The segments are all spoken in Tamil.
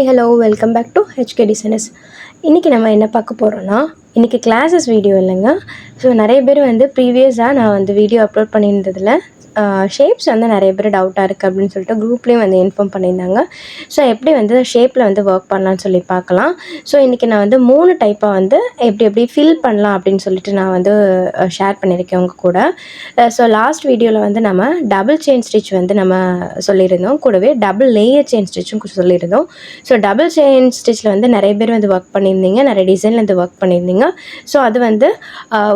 Hi hello welcome back to HK designers. இன்றைக்கி நம்ம என்ன பார்க்க போகிறோன்னா, இன்றைக்கி கிளாஸஸ் வீடியோ இல்லைங்க. ஸோ நிறைய பேர் வந்து ப்ரீவியஸாக நான் வந்து வீடியோ அப்லோட் பண்ணியிருந்ததில் ஷேப்ஸ் வந்து நிறைய பேர் டவுட்டாக இருக்குது அப்படின்னு சொல்லிட்டு குரூப்லேயும் வந்து இன்ஃபார்ம் பண்ணியிருந்தாங்க. ஸோ எப்படி வந்து ஷேப்பில் வந்து ஒர்க் பண்ணலான்னு சொல்லி பார்க்கலாம். ஸோ இன்றைக்கி நான் வந்து 3 டைப்பாக வந்து எப்படி ஃபில் பண்ணலாம் அப்படின்னு சொல்லிட்டு நான் வந்து ஷேர் பண்ணியிருக்கேன் உங்கள் கூட. ஸோ லாஸ்ட் வீடியோவில் வந்து நம்ம டபுள் செயின் ஸ்டிச் வந்து நம்ம சொல்லியிருந்தோம், கூடவே டபுள் லேயர் செயின் ஸ்டிச்சும் சொல்லியிருந்தோம். ஸோ டபுள் செயின் ஸ்டிச்சில் வந்து நிறைய பேர் வந்து ஒர்க் பண்ணியிருந்தீங்க, நிறைய டிசைனில் வந்து ஒர்க் பண்ணியிருந்தீங்க. ஸோ அது வந்து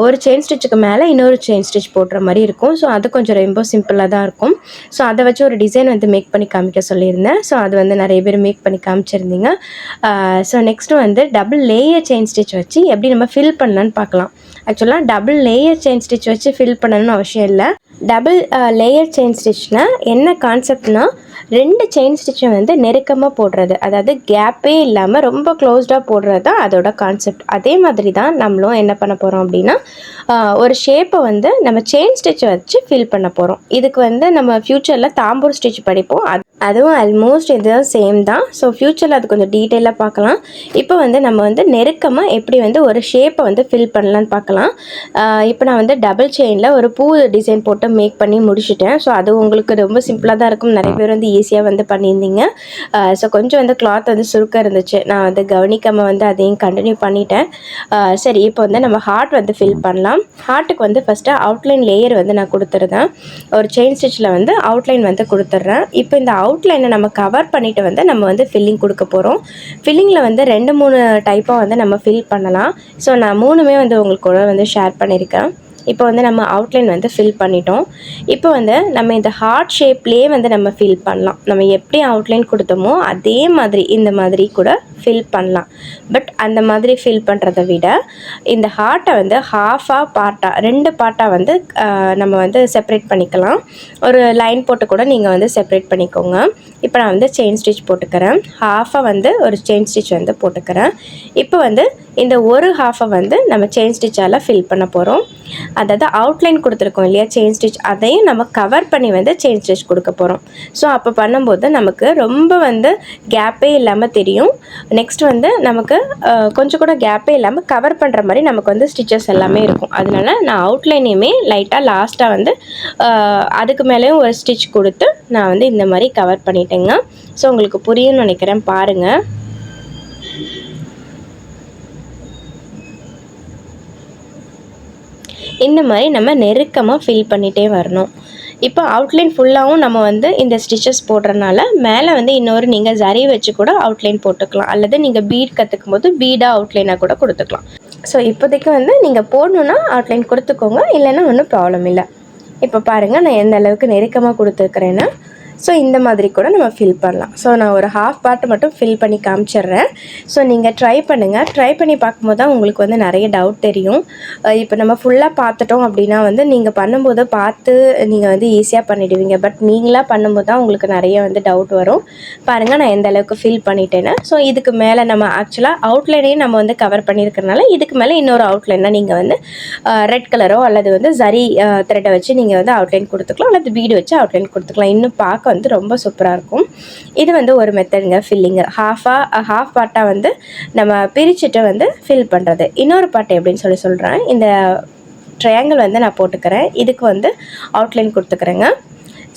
ஒரு செயின் ஸ்டிச்சுக்கு மேலே இன்னொரு செயின் ஸ்டிச் போடுற மாதிரி இருக்கும். ஸோ அது கொஞ்சம் ரொம்ப சிம்பிளாக தான் இருக்கும். ஸோ அதை வச்சு ஒரு டிசைன் வந்து மேக் பண்ணி காமிக்க சொல்லியிருந்தேன். ஸோ அது வந்து நிறைய பேர் மேக் பண்ணி காமிச்சிருந்தீங்க. ஸோ நெக்ஸ்ட்டு வந்து டபுள் லேயர் செயின் ஸ்டிச் வச்சு எப்படி நம்ம ஃபில் பண்ணலான்னு பார்க்கலாம். ஆக்சுவலாக டபுள் லேயர் செயின் ஸ்டிச் வச்சு ஃபில் பண்ணணும்னு அவசியம் இல்லை. டபுள் லேயர் செயின் ஸ்டிச்னால் என்ன கான்செப்ட்னால், 2 செயின் ஸ்டிச்சை வந்து நெருக்கமாக போடுறது, அதாவது கேப்பே இல்லாமல் ரொம்ப க்ளோஸ்டாக போடுறது தான் அதோட கான்செப்ட். அதே மாதிரி தான் நம்மளும் என்ன பண்ண போகிறோம் அப்படின்னா, ஒரு ஷேப்பை வந்து நம்ம செயின் ஸ்டிச்சை வச்சு ஃபில் பண்ண போகிறோம். இதுக்கு வந்து நம்ம ஃப்யூச்சரில் தாம்பூர் ஸ்டிச் படிப்போம். அதுவும் ஆல்மோஸ்ட் இதுதான் சேம் தான். ஸோ ஃப்யூச்சரில் அது கொஞ்சம் டீட்டெயிலாக பார்க்கலாம். இப்போ வந்து நம்ம வந்து நெருக்கமாக எப்படி வந்து ஒரு ஷேப்பை வந்து ஃபில் பண்ணலான்னு பார்க்கலாம். இப்போ நான் வந்து டபுள் செயினில் ஒரு பூ டிசைன் போட்டு மேக் பண்ணி முடிச்சுட்டேன். ஸோ அது உங்களுக்கு ரொம்ப சிம்பிளாக தான் இருக்கும். நிறைய பேர் வந்து ஈஸியாக வந்து பண்ணியிருந்தீங்க. ஸோ கொஞ்சம் வந்து கிளாத் வந்து சுருக்க இருந்துச்சு, நான் வந்து கவனிக்காமல் வந்து அதையும் கண்டினியூ பண்ணிட்டேன். சரி, இப்போ வந்து நம்ம ஹார்ட் வந்து ஃபில் பண்ணலாம். ஹார்ட்டுக்கு வந்து ஃபஸ்ட்டு அவுட்லைன் லேயர் வந்து நான் கொடுத்துருந்தேன். ஒரு செயின் ஸ்டிச்சில் வந்து அவுட்லைன் வந்து கொடுத்துட்றேன். இப்போ இந்த அவுட்லைனை நம்ம கவர் பண்ணிவிட்டு வந்து நம்ம வந்து ஃபில்லிங் கொடுக்க போகிறோம். ஃபில்லிங்கில் வந்து 2-3 டைப்பாக வந்து நம்ம ஃபில் பண்ணலாம். ஸோ நான் 3மே வந்து உங்களுக்கு கூட வந்து ஷேர் பண்ணியிருக்கேன். இப்போ வந்து நம்ம அவுட்லைன் வந்து ஃபில் பண்ணிட்டோம். இப்போ வந்து நம்ம இந்த ஹார்ட் ஷேப்லேயே வந்து நம்ம ஃபில் பண்ணலாம். நம்ம எப்படி அவுட்லைன் கொடுத்தோமோ அதே மாதிரி இந்த மாதிரி கூட ஃபில் பண்ணலாம். பட் அந்த மாதிரி ஃபில் பண்ணுறதை விட இந்த ஹார்ட்டை வந்து பார்ட்டாக 2 பார்ட்டாக வந்து நம்ம வந்து செப்பரேட் பண்ணிக்கலாம். ஒரு லைன் போட்டு கூட நீங்கள் வந்து செப்பரேட் பண்ணிக்கோங்க. இப்போ நான் வந்து செயின் ஸ்டிச் போட்டுக்கிறேன். ஹாஃபாக வந்து ஒரு செயின் ஸ்டிச் வந்து போட்டுக்கிறேன். இப்போ வந்து இந்த ஒரு ஹாஃபை வந்து நம்ம செயின் ஸ்டிச்சால் ஃபில் பண்ண போகிறோம். அதாவது அவுட்லைன் கொடுத்துருக்கோம் இல்லையா செயின் ஸ்டிச், அதையும் நம்ம கவர் பண்ணி வந்து செயின் ஸ்டிச் கொடுக்க போகிறோம். ஸோ அப்போ பண்ணும்போது நமக்கு ரொம்ப வந்து கேப்பே இல்லாமல் தெரியும். நெக்ஸ்ட் வந்து நமக்கு கொஞ்சம் கூட கேப்பே இல்லாமல் கவர் பண்ணுற மாதிரி நமக்கு வந்து ஸ்டிச்சஸ் எல்லாமே இருக்கும். அதனால நான் அவுட்லைனையுமே லைட்டாக லாஸ்ட்டாக வந்து அதுக்கு மேலேயும் ஒரு ஸ்டிச் கொடுத்து நான் வந்து இந்த மாதிரி கவர் பண்ணிட்டேங்க. ஸோ உங்களுக்கு புரியும்னு நினைக்கிறேன், பாருங்கள். இந்த மாதிரி நம்ம நெருக்கமாக ஃபில் பண்ணிகிட்டே வரணும். இப்போ அவுட்லைன் ஃபுல்லாகவும் நம்ம வந்து இந்த ஸ்டிச்சஸ் போடுறதுனால மேலே வந்து இன்னொரு நீங்கள் ஜரி வச்சு கூட அவுட்லைன் போட்டுக்கலாம், அல்லது நீங்கள் பீட் கற்றுக்கும் போது பீடாக அவுட்லைனாக கூட கொடுத்துக்கலாம். ஸோ இப்போதைக்கு வந்து நீங்கள் போடணுன்னா அவுட்லைன் கொடுத்துக்கோங்க, இல்லைன்னா ஒன்றும் ப்ராப்ளம் இல்லை. இப்போ பாருங்கள் நான் எந்த அளவுக்கு நெருக்கமாக கொடுத்துருக்குறேன்னா. ஸோ இந்த மாதிரி கூட நம்ம ஃபில் பண்ணலாம். ஸோ நான் ஒரு ஹாஃப் பார்ட் மட்டும் ஃபில் பண்ணி காமிச்சிட்றேன். ஸோ நீங்கள் ட்ரை பண்ணுங்கள். ட்ரை பண்ணி பார்க்கும்போது தான் உங்களுக்கு வந்து நிறைய டவுட் தெரியும். இப்போ நம்ம ஃபுல்லாக பார்த்துட்டோம் அப்படின்னா வந்து நீங்கள் பண்ணும்போது பார்த்து நீங்கள் வந்து ஈஸியாக பண்ணிவிடுவீங்க. பட் நீங்களாக பண்ணும்போது தான் உங்களுக்கு நிறைய வந்து டவுட் வரும். பாருங்கள் நான் எந்த அளவுக்கு ஃபில் பண்ணிட்டேன்னா. ஸோ இதுக்கு மேலே நம்ம ஆக்சுவலாக அவுட்லைனையும் நம்ம வந்து கவர் பண்ணியிருக்கிறனால இதுக்கு மேலே இன்னொரு அவுட்லைனாக நீங்கள் வந்து ரெட் கலரோ அல்லது வந்து ஜரி த்ரெட்டை வச்சு நீங்கள் வந்து அவுட்லைன் கொடுத்துக்கலாம், அல்லது பீடு வச்சு அவுட்லைன் கொடுத்துக்கலாம். இன்னும் பார்க்க வந்து ரொம்ப சூப்பராக இருக்கும். இது வந்து ஒரு மெத்தடுங்க ஃபில்லிங்கு. ஹாஃப் பார்ட்டாக வந்து நம்ம பிரிச்சுட்டு வந்து ஃபில் பண்ணுறது. இன்னொரு பார்ட் எப்படின்னு சொல்கிறேன். இந்த ட்ரையாங்கிள் வந்து நான் போட்டுக்கிறேன். இதுக்கு வந்து அவுட்லைன் கொடுத்துக்கிறேங்க.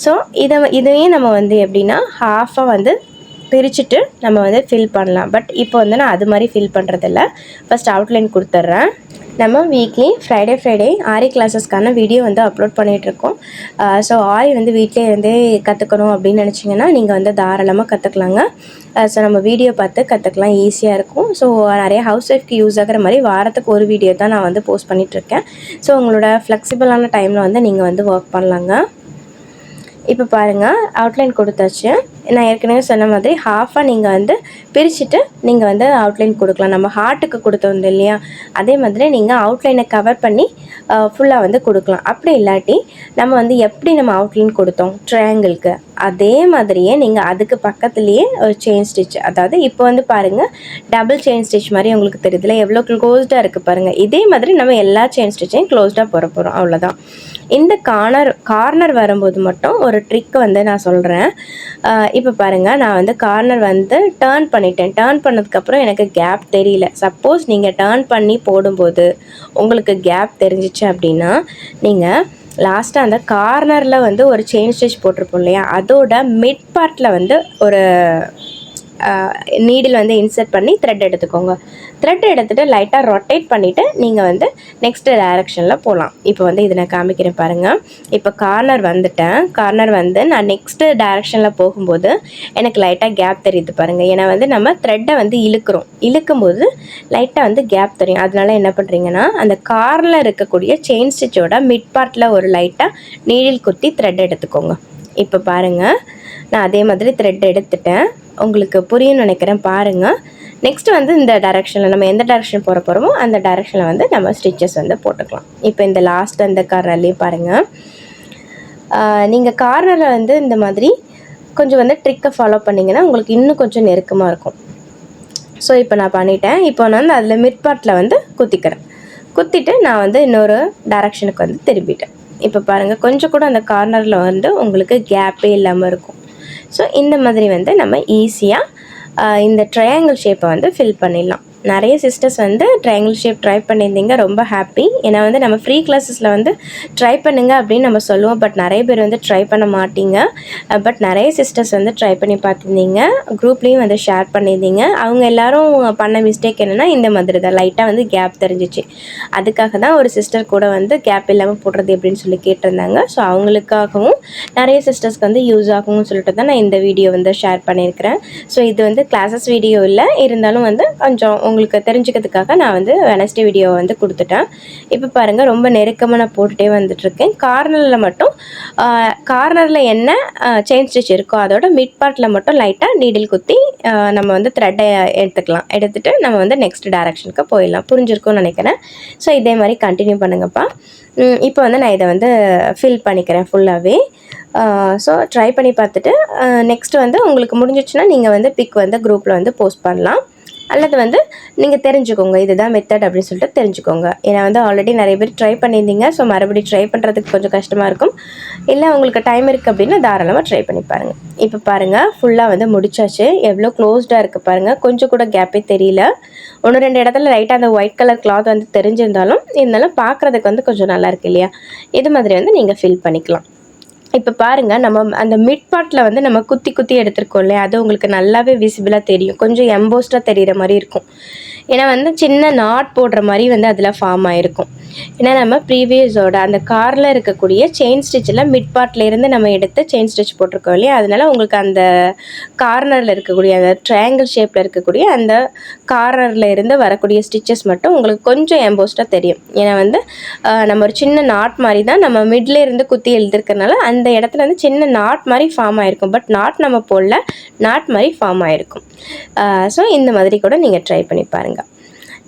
ஸோ இதையும் நம்ம வந்து எப்படின்னா ஹாஃபாக வந்து பிரிச்சுட்டு நம்ம வந்து ஃபில் பண்ணலாம். பட் இப்போ வந்து நான் அது மாதிரி ஃபில் பண்ணுறதில்ல. ஃபஸ்ட் அவுட்லைன் கொடுத்துட்றேன். நம்ம வீக்லி ஃப்ரைடே ஆரி கிளாஸஸ்க்கான வீடியோ வந்து அப்லோட் பண்ணிகிட்ருக்கோம். ஸோ ஆரி வந்து வீட்டிலே இருந்தே கற்றுக்கணும் அப்படின்னு நினச்சிங்கன்னா நீங்கள் வந்து தாராளமாக கற்றுக்கலாங்க. ஸோ நம்ம வீடியோ பார்த்து கற்றுக்கலாம், ஈஸியாக இருக்கும். ஸோ நிறைய ஹவுஸ் ஒய்ஃப்க்கு யூஸ் ஆகிற மாதிரி வாரத்துக்கு ஒரு வீடியோ தான் நான் வந்து போஸ்ட் பண்ணிகிட்ருக்கேன். ஸோ உங்களோட ஃப்ளெக்சிபிளான டைமில் வந்து நீங்கள் வந்து ஒர்க் பண்ணலாங்க. இப்போ பாருங்கள் அவுட்லைன் கொடுத்தாச்சு. நான் ஏற்கனவே சொன்ன மாதிரி ஹாஃபாக நீங்கள் வந்து பிரிச்சுட்டு நீங்கள் வந்து அவுட்லைன் கொடுக்கலாம். நம்ம ஹார்ட்டுக்கு கொடுத்தோம் இல்லையா, அதே மாதிரி நீங்கள் அவுட்லைனை கவர் பண்ணி ஃபுல்லாக வந்து கொடுக்கலாம். அப்படி இல்லாட்டி நம்ம வந்து எப்படி நம்ம அவுட்லைன் கொடுத்தோம் ட்ரையாங்கிளுக்கு, அதே மாதிரியே நீங்கள் அதுக்கு பக்கத்துலேயே ஒரு செயின் ஸ்டிச், அதாவது இப்போ வந்து பாருங்கள் டபுள் செயின் ஸ்டிச் மாதிரி உங்களுக்கு தெரியுதுல எவ்வளோ க்ளோஸ்டாக இருக்குது பாருங்கள். இதே மாதிரி நம்ம எல்லா செயின் ஸ்டிச்சையும் க்ளோஸ்டாக போட போகிறோம், அவ்வளோதான். இந்த கார்னர் வரும்போது மட்டும் ஒரு ட்ரிக் வந்து நான் சொல்கிறேன். இப்போ பாருங்கள், நான் வந்து கார்னர் வந்து டேர்ன் பண்ணிட்டேன். டேர்ன் பண்ணதுக்கப்புறம் எனக்கு கேப் தெரியல. சப்போஸ் நீங்கள் டேர்ன் பண்ணி போடும்போது உங்களுக்கு கேப் தெரிஞ்சிச்சு அப்படின்னா, நீங்கள் லாஸ்ட்டாக அந்த கார்னரில் வந்து ஒரு செயின் ஸ்டிச் போட்டிருப்போம் இல்லையா, அதோட மிட் பார்ட்டில் வந்து ஒரு நீடில் வந்து இன்சர்ட் பண்ணி த்ரெட் எடுத்துக்கோங்க. த்ரெட் எடுத்துகிட்டு லைட்டாக ரொட்டேட் பண்ணிவிட்டு நீங்கள் வந்து நெக்ஸ்ட்டு டைரெக்ஷனில் போகலாம். இப்போ வந்து இதை நான் காமிக்கிறேன் பாருங்கள். இப்போ கார்னர் வந்துட்டேன். கார்னர் வந்து நான் நெக்ஸ்ட்டு டைரெக்ஷனில் போகும்போது எனக்கு லைட்டாக கேப் தெரியுது பாருங்கள். ஏன்னா வந்து நம்ம த்ரெட்டை வந்து இழுக்கும்போது லைட்டாக வந்து கேப் தெரியும். அதனால என்ன பண்ணுறீங்கன்னா, அந்த கார்னில் இருக்கக்கூடிய செயின் ஸ்டிச்சோட மிட் பார்ட்டில் ஒரு லைட்டாக நீடில் குத்தி த்ரெட் எடுத்துக்கோங்க. இப்போ பாருங்கள், நான் அதே மாதிரி த்ரெட் எடுத்துட்டேன். உங்களுக்கு புரியும்னு நினைக்கிறேன், பாருங்கள். நெக்ஸ்ட்டு வந்து இந்த டைரெக்ஷனில் நம்ம எந்த டைரெக்ஷன் போகிறோமோ அந்த டைரெக்ஷனில் வந்து நம்ம ஸ்டிச்சஸ் வந்து போட்டுக்கலாம். இப்போ இந்த லாஸ்ட் அந்த கார்னர்லேயும் பாருங்கள், நீங்கள் கார்னரில் வந்து இந்த மாதிரி கொஞ்சம் வந்து ட்ரிக்கை ஃபாலோ பண்ணிங்கன்னா உங்களுக்கு இன்னும் கொஞ்சம் நெருக்கமாக இருக்கும். ஸோ இப்போ நான் பண்ணிட்டேன். இப்போ நான் வந்து அதில் மிட் பார்ட்டில் வந்து குத்திட்டு நான் வந்து இன்னொரு டைரெக்ஷனுக்கு வந்து திரும்பிட்டேன். இப்போ பாருங்கள், கொஞ்சம் கூட அந்த கார்னரில் வந்து உங்களுக்கு கேப்பே இல்லாமல் இருக்கும். ஸோ இந்த மாதிரி வந்து நம்ம ஈஸியாக இந்த ட்ரையாங்கிள் ஷேப்பை வந்து ஃபில் பண்ணிடலாம். நிறைய சிஸ்டர்ஸ் வந்து ட்ரையாங்கிள் ஷேப் ட்ரை பண்ணியிருந்தீங்க, ரொம்ப ஹாப்பி. ஏன்னா வந்து நம்ம ஃப்ரீ கிளாஸஸில் வந்து ட்ரை பண்ணுங்க அப்படின்னு நம்ம சொல்லுவோம். பட் நிறைய பேர் வந்து ட்ரை பண்ண மாட்டீங்க. பட் நிறைய சிஸ்டர்ஸ் வந்து ட்ரை பண்ணி பார்த்துருந்தீங்க, குரூப்லேயும் வந்து ஷேர் பண்ணியிருந்தீங்க. அவங்க எல்லோரும் பண்ண மிஸ்டேக் என்னென்னா, இந்த மாதிரி தான் லைட்டாக வந்து கேப் தெரிஞ்சிச்சு. அதுக்காக தான் ஒரு சிஸ்டர் கூட வந்து கேப் இல்லாமல் போடுறது எப்படின்னு சொல்லி கேட்டிருந்தாங்க. ஸோ அவங்களுக்காகவும் நிறைய சிஸ்டர்ஸ்க்கு வந்து யூஸ் ஆகும்னு சொல்லிட்டு தான் நான் இந்த வீடியோ வந்து ஷேர் பண்ணியிருக்கிறேன். ஸோ இது வந்து கிளாஸஸ் வீடியோ இல்லை, இருந்தாலும் வந்து கொஞ்சம் உங்களுக்கு தெரிஞ்சுக்கிறதுக்காக நான் வந்து வெனஸ்டே வீடியோ வந்து கொடுத்துட்டேன். இப்போ பாருங்கள், ரொம்ப நெருக்கமாக நான் போட்டுகிட்டே வந்துட்டுருக்கேன். கார்னரில் என்ன செயின் ஸ்டிச் இருக்கோ அதோட மிட் பார்ட்டில் மட்டும் லைட்டாக நீடில் குத்தி நம்ம வந்து த்ரெட்டை எடுத்துகிட்டு நம்ம வந்து நெக்ஸ்ட் டைரெக்ஷனுக்கு போயிடலாம். புரிஞ்சிருக்கும்னு நினைக்கிறேன். ஸோ இதே மாதிரி கண்டினியூ பண்ணுங்கப்பா. இப்போ வந்து நான் இதை வந்து ஃபில் பண்ணிக்கிறேன் ஃபுல்லாகவே. ஸோ ட்ரை பண்ணி பார்த்துட்டு நெக்ஸ்ட்டு வந்து உங்களுக்கு முடிஞ்சிச்சுன்னா நீங்கள் வந்து பிக் வந்து குரூப்பில் வந்து போஸ்ட் பண்ணலாம். அல்லது வந்து நீங்கள் தெரிஞ்சுக்கோங்க, இதுதான் மெத்தட் அப்படின்னு சொல்லிட்டு தெரிஞ்சுக்கோங்க. ஏன்னா வந்து ஆல்ரெடி நிறைய பேர் ட்ரை பண்ணியிருந்தீங்க. ஸோ மறுபடியும் ட்ரை பண்ணுறதுக்கு கொஞ்சம் கஷ்டமாக இருக்கும். இல்லை உங்களுக்கு டைம் இருக்குது அப்படின்னா தாராளமாக ட்ரை பண்ணி பாருங்கள். இப்போ பாருங்கள், ஃபுல்லாக வந்து முடிச்சாச்சு. எவ்வளோ க்ளோஸ்டாக இருக்குது பாருங்கள், கொஞ்சம் கூட கேப்பே தெரியல. 1-2 இடத்துல லைட்டாக அந்த ஒயிட் கலர் கிளாத் வந்து இருந்தாலும் பார்க்குறதுக்கு வந்து கொஞ்சம் நல்லா இருக்கு இல்லையா? இது மாதிரி வந்து நீங்கள் ஃபில் பண்ணிக்கலாம். இப்போ பாருங்கள், நம்ம அந்த மிட் பார்ட்டில் வந்து நம்ம குத்தி எடுத்துருக்கோம் இல்லையா, அது உங்களுக்கு நல்லாவே விசிபிளாக தெரியும். கொஞ்சம் எம்போஸ்டாக தெரிகிற மாதிரி இருக்கும். ஏன்னா வந்து சின்ன நாட் போடுற மாதிரி வந்து அதில் ஃபார்ம் ஆகிருக்கும். ஏன்னா நம்ம ப்ரீவியஸோட அந்த காரில் இருக்கக்கூடிய செயின் ஸ்டிச்சில் மிட் பார்ட்லேருந்து நம்ம எடுத்து செயின் ஸ்டிச் போட்டிருக்கோம் இல்லையா, அதனால் உங்களுக்கு அந்த கார்னரில் இருக்கக்கூடிய அந்த ட்ரையாங்கிள் ஷேப்பில் இருக்கக்கூடிய அந்த கார்னரில் இருந்து வரக்கூடிய ஸ்டிச்சஸ் மட்டும் உங்களுக்கு கொஞ்சம் எம்போஸ்டாக தெரியும். ஏன்னா வந்து நம்ம ஒரு சின்ன நாட் மாதிரி தான் நம்ம மிட்ல இருந்து குத்தி எழுதிருக்கனால அந்த இடத்துல வந்து சின்ன நாட் மாதிரி ஃபார்ம் ஆகிருக்கும். பட் நாட் நம்ம போடல, நாட் மாதிரி ஃபார்ம் ஆகிருக்கும். ஸோ இந்த மாதிரி கூட நீங்கள் ட்ரை பண்ணி பாருங்கள்.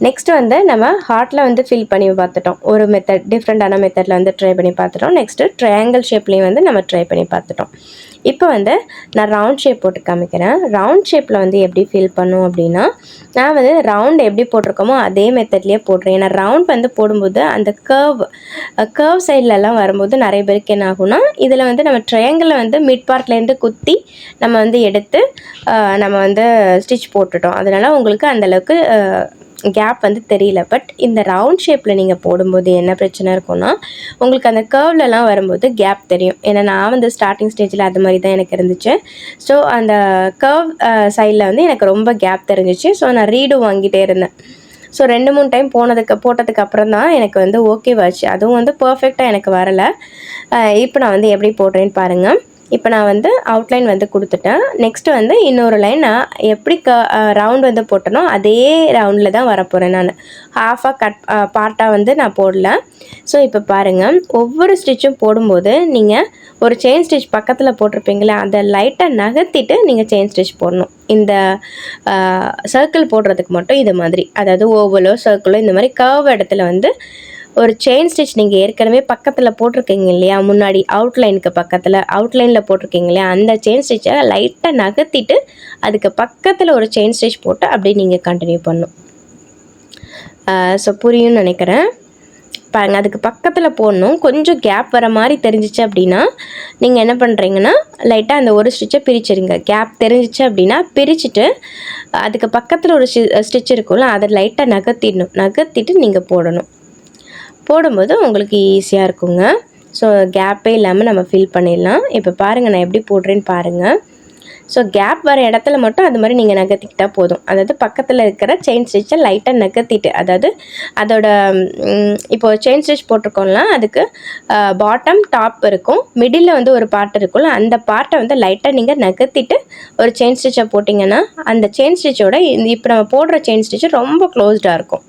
நெக்ஸ்ட்டு வந்து நம்ம ஹார்ட்டில் வந்து ஃபில் பண்ணி பார்த்துட்டோம். ஒரு மெத்தட் டிஃப்ரெண்ட்டான மெத்தடில் வந்து ட்ரை பண்ணி பார்த்துட்டோம். நெக்ஸ்ட்டு ட்ரையாங்கிள் ஷேப்லேயும் வந்து நம்ம ட்ரை பண்ணி பார்த்துட்டோம். இப்போ வந்து நான் ரவுண்ட் ஷேப் போட்டு காமிக்கிறேன். ரவுண்ட் ஷேப்பில் வந்து எப்படி ஃபில் பண்ணும் அப்படின்னா, நான் வந்து ரவுண்ட் எப்படி போட்டிருக்கோமோ அதே மெத்தட்லேயே போடுறேன். ஏன்னா ரவுண்ட் வந்து போடும்போது அந்த கர்வ் சைட்லலாம் வரும்போது நிறைய பேருக்கு என்ன ஆகும்னா, இதில் வந்து நம்ம ட்ரையாங்கிளில் வந்து மிட் பார்ட்லேருந்து குத்தி நம்ம வந்து எடுத்து நம்ம வந்து ஸ்டிச் போட்டுட்டோம். அதனால் உங்களுக்கு அந்தளவுக்கு கேப் வந்து தெரியல. பட் இந்த ரவுண்ட் ஷேப்பில் நீங்கள் போடும்போது என்ன பிரச்சனை இருக்கும்னா, உங்களுக்கு அந்த கர்வ்லலாம் வரும்போது கேப் தெரியும். ஏன்னா நான் வந்து ஸ்டார்டிங் ஸ்டேஜில் அது மாதிரி தான் எனக்கு இருந்துச்சு. ஸோ அந்த கர்வ் சைடில் வந்து எனக்கு ரொம்ப கேப் தெரிஞ்சிச்சு. ஸோ நான் ரீடு வாங்கிட்டே இருந்தேன். ஸோ 2-3 டைம் போட்டதுக்கு அப்புறம் தான் எனக்கு வந்து ஓகேவாச்சு. அதுவும் வந்து பர்ஃபெக்டாக எனக்கு வரலை. இப்போ நான் வந்து எப்படி போடுறேன்னு பாருங்கள். இப்போ நான் வந்து அவுட்லைன் வந்து கொடுத்துட்டேன். நெக்ஸ்ட்டு வந்து இன்னொரு லைன் நான் எப்படி ரவுண்ட் வந்து போட்டனோ அதே ரவுண்டில் தான் வரப்போகிறேன். நான் ஹாஃபாக பார்ட்டாக வந்து நான் போடல. ஸோ இப்போ பாருங்கள், ஒவ்வொரு ஸ்டிச்சும் போடும்போது நீங்கள் ஒரு செயின் ஸ்டிச் பக்கத்தில் போட்டிருப்பீங்களா, அதை லைட்டாக நகர்த்திட்டு நீங்கள் செயின் ஸ்டிச் போடணும். இந்த சர்க்கிள் போடுறதுக்கு மட்டும் இது மாதிரி, அதாவது ஓவலோ சர்க்கிளோ இந்த மாதிரி கர்வ் இடத்துல வந்து ஒரு செயின் ஸ்டிச் நீங்கள் ஏற்கனவே பக்கத்தில் போட்டிருக்கீங்க இல்லையா, முன்னாடி அவுட்லைனுக்கு பக்கத்தில் அவுட்லைனில் போட்டிருக்கீங்க இல்லையா, அந்த செயின் ஸ்டிச்சை லைட்டாக நகர்த்திட்டு அதுக்கு பக்கத்தில் ஒரு செயின் ஸ்டிச் போட்டு அப்படியே நீங்கள் கண்டினியூ பண்ணணும். ஸோ புரியும்னு நினைக்கிறேன். பாருங்கள் அதுக்கு பக்கத்தில் போடணும். கொஞ்சம் கேப் வர மாதிரி தெரிஞ்சிச்சு அப்படின்னா நீங்கள் என்ன பண்ணுறீங்கன்னா லைட்டாக அந்த ஒரு ஸ்டிச்சை பிரிச்சிருங்க. கேப் தெரிஞ்சிச்சு அப்படின்னா பிரிச்சுட்டு அதுக்கு பக்கத்தில் ஒரு ஸ்டிச் இருக்கும்ல அதை லைட்டாக நகர்த்திட்டு நீங்கள் போடணும். போடும்போது உங்களுக்கு ஈஸியாக இருக்குங்க. ஸோ கேப்பே இல்லாமல் நம்ம ஃபில் பண்ணிடலாம். இப்போ பாருங்கள் நான் எப்படி போடுறேன்னு பாருங்கள். ஸோ கேப் வர இடத்துல மட்டும் அது மாதிரி நீங்கள் நகர்த்திக்கிட்டால் போதும். அதாவது பக்கத்தில் இருக்கிற செயின் ஸ்டிச்சை லைட்டாக நகர்த்திட்டு, அதாவது அதோட இப்போது செயின் ஸ்டிச் போட்டிருக்கோம்ல அதுக்கு பாட்டம் டாப் இருக்கும், மிடில் வந்து ஒரு பார்ட் இருக்கும்ல அந்த பார்ட்டை வந்து லைட்டாக நீங்கள் நகர்த்திட்டு ஒரு செயின் ஸ்டிச்சை போட்டிங்கன்னா அந்த செயின் ஸ்டிச்சோட இப்போ நம்ம போடுற செயின் ஸ்டிச்சு ரொம்ப க்ளோஸ்டாக இருக்கும்.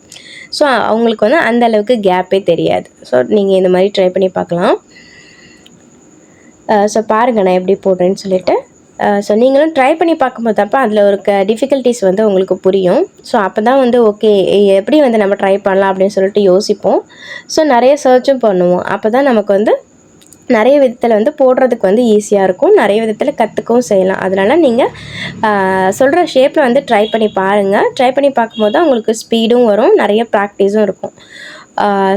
ஸோ அவங்களுக்கு வந்து அந்த அளவுக்கு கேப்பே தெரியாது. ஸோ நீங்கள் இந்த மாதிரி ட்ரை பண்ணி பார்க்கலாம். ஸோ பாருங்கள் நான் எப்படி போடுறேன்னு சொல்லிவிட்டு. ஸோ நீங்களும் ட்ரை பண்ணி பார்க்கும்போது அப்போ அதில் ஒரு டிஃபிகல்ட்டிஸ் வந்து உங்களுக்கு புரியும். ஸோ அப்போ தான் வந்து ஓகே எப்படி வந்து நம்ம ட்ரை பண்ணலாம் அப்படின்னு சொல்லிட்டு யோசிப்போம். ஸோ நிறைய சர்ச்சும் பண்ணுவோம். அப்போ தான் நமக்கு வந்து நிறைய விதத்தில் வந்து போடுறதுக்கு வந்து ஈஸியாக இருக்கும், நிறைய விதத்தில் கற்றுக்கவும் செய்யலாம். அதனால் நீங்கள் சொல்கிற ஷேப்பில் வந்து ட்ரை பண்ணி பாருங்கள். ட்ரை பண்ணி பார்க்கும்போது தான் உங்களுக்கு ஸ்பீடும் வரும், நிறைய ப்ராக்டிஸும் இருக்கும்.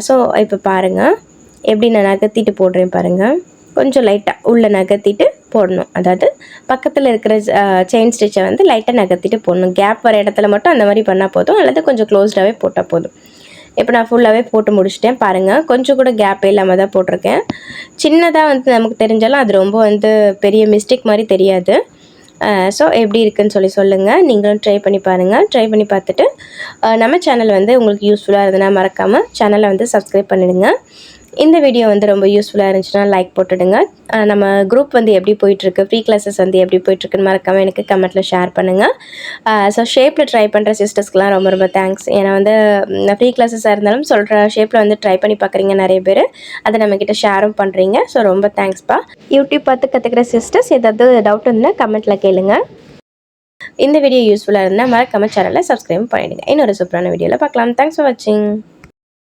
ஸோ இப்போ பாருங்கள் எப்படி நான் நகர்த்திட்டு போடுறேன் பாருங்கள். கொஞ்சம் லைட்டாக உள்ளே நகர்த்திட்டு போடணும். அதாவது பக்கத்தில் இருக்கிற செயின் ஸ்டிச்சை வந்து லைட்டாக நகர்த்திட்டு போடணும். கேப் வர இடத்துல மட்டும் அந்த மாதிரி பண்ணால் போதும், அல்லது கொஞ்சம் க்ளோஸ்டாகவே போட்டால் போதும். இப்போ நான் ஃபுல்லாகவே போட்டு முடிச்சிட்டேன் பாருங்கள். கொஞ்சம் கூட கேப்பே இல்லாமல் தான் போட்டிருக்கேன். சின்னதாக வந்து நமக்கு தெரிஞ்சாலும் அது ரொம்ப வந்து பெரிய மிஸ்டேக் மாதிரி தெரியாது. ஸோ எப்படி இருக்குதுன்னு சொல்லுங்கள். நீங்களும் ட்ரை பண்ணி பாருங்கள். ட்ரை பண்ணி பார்த்துட்டு நம்ம சேனல் வந்து உங்களுக்கு யூஸ்ஃபுல்லாக இருந்ததுன்னா மறக்காமல் சேனலை வந்து சப்ஸ்கிரைப் பண்ணிடுங்க. இந்த வீடியோ வந்து ரொம்ப யூஸ்ஃபுல்லாக இருந்துச்சுன்னா லைக் போட்டுடுங்க. நம்ம குரூப் வந்து எப்படி போயிட்டுருக்கு, ஃப்ரீ கிளாஸஸ் வந்து எப்படி போயிட்டுருக்குன்னு மறக்காமல் எனக்கு கமெண்ட்டில் ஷேர் பண்ணுங்கள். ஸோ ஷேப்பில் ட்ரை பண்ணுற சிஸ்டர்ஸ்க்கெலாம் ரொம்ப ரொம்ப தேங்க்ஸ். ஏன்னா வந்து ஃப்ரீ கிளாஸஸாக இருந்தாலும் சொல்கிற ஷேப்பில் வந்து ட்ரை பண்ணி பார்க்குறீங்க நிறைய பேர், அதை நம்மக்கிட்ட ஷேரும் பண்ணுறீங்க. ஸோ ரொம்ப தேங்க்ஸ்ப்பா. யூடியூப் பார்த்து கற்றுக்கிற சிஸ்டர்ஸ் ஏதாவது டவுட் இருந்தால் கமெண்ட்டில் கேளுங்க. இந்த வீடியோ யூஸ்ஃபுல்லாக இருந்தால் மறக்காமல் சேனலை சப்ஸ்கிரைப் பண்ணிவிடுங்க. இன்னொரு சூப்பரான வீடியோவில் பார்க்கலாம். தேங்க்ஸ் ஃபார் வாட்சிங்.